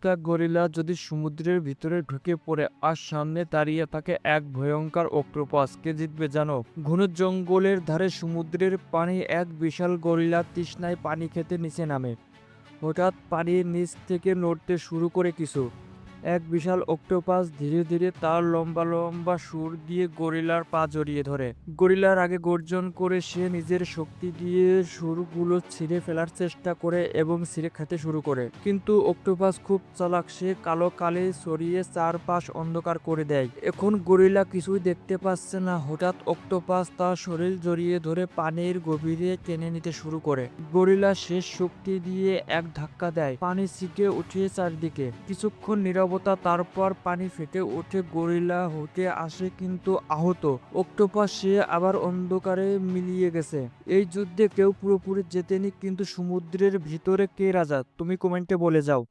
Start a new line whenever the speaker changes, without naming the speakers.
একটা গরিলা যদি সমুদ্রের ভিতরে ঢুকে পড়ে আর সামনে দাঁড়িয়ে থাকে এক ভয়ঙ্কর অক্টোপাস, কে জিতবে জানো? ঘন জঙ্গলের ধারে সমুদ্রের পানি, এক বিশাল গরিলা তৃষ্ণায় পানি খেতে নিচে নামে। হঠাৎ পানির নিচ থেকে নড়তে শুরু করে কিছু। এক বিশাল অক্টোপাস ধীরে ধীরে তার লম্বা লম্বা সুর দিয়ে গরিলার পা জড়িয়ে ধরে। গরিলার আগে গর্জন করে সে নিজের শক্তি দিয়ে সুরগুলো ছিঁড়ে ফেলার চেষ্টা করে এবং ছিঁড়ে খেতে শুরু করে। কিন্তু অক্টোপাস খুব চালাক, সে কালো কালি ছড়িয়ে চারপাশ অন্ধকার করে দেয়। এখন গরিলা কিছুই দেখতে পাচ্ছে না। হঠাৎ অক্টোপাস তার শরীর জড়িয়ে ধরে পানির গভীরে টেনে নিতে শুরু করে। গরিলা শেষ শক্তি দিয়ে এক ধাক্কা দেয়, পানি ছিটে উঠে চারদিকে। কিছুক্ষণ নীরবতা, তারপর পানি ফেটে ওঠে, গরিলা উঠে আসে কিন্তু আহত। অক্টোপাস সে আবার অন্ধকারে মিলিয়ে গেছে। এই যুদ্ধে কেউ পুরোপুরি জেতেনি, কিন্তু সমুদ্রের ভিতরে কে রাজা? তুমি কমেন্টে বলে যাও।